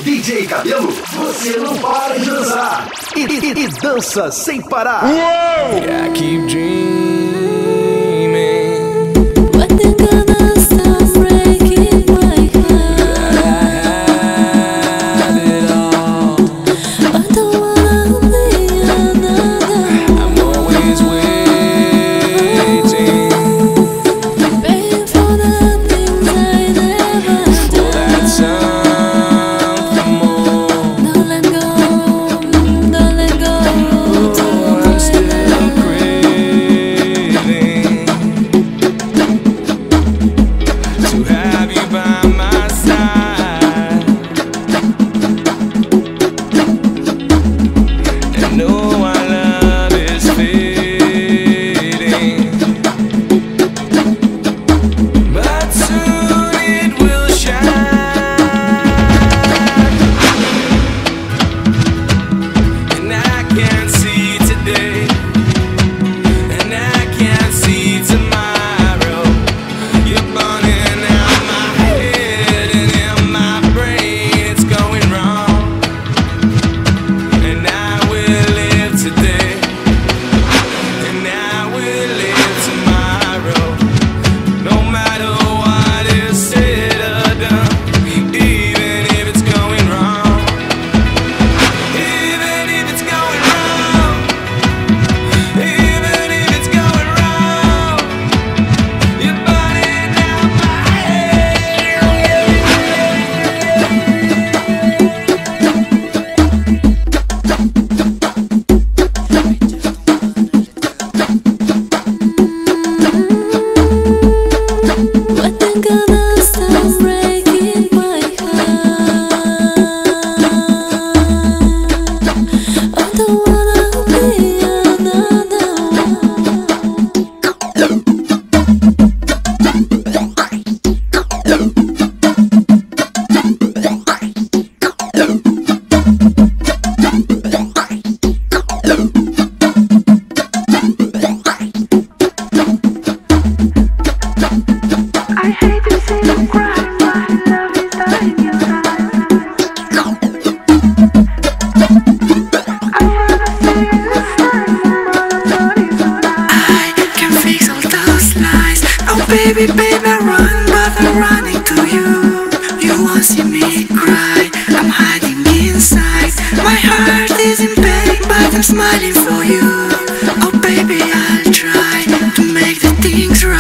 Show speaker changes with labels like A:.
A: DeeJay Kbelo, você não para de dançar e dança sem parar.
B: Uou! Yeah, I keep dreaming.
C: When they gonna stop breaking my heart?
B: I had it all.
C: I don't wanna be another.
B: I'm always waiting
C: Praying for the things I never
B: for that something more.
C: Don't let go, don't let go.
B: Oh, I'm still craving to have you by my side, and know our love is fading, but soon it will shine, and I can't see today, and I can't see tomorrow. You're burning out my head and in my brain, it's going wrong. And I will live today, and I will live tomorrow, no matter what is said or done, even if it's going wrong, even if it's going wrong, even if it's going wrong. You're burning out my head.
C: When they gonna stop breaking my heart? I don't wanna be another
D: I hate to see you cry, my love is dying in your eyes. I wanna see you this time, my love is alive.
E: I can fix all those lies. Oh baby, baby, run, but I'm running to you. You won't see me cry, I'm hiding inside. My heart is in pain, but I'm smiling for you. Oh baby, I'll try to make the things right.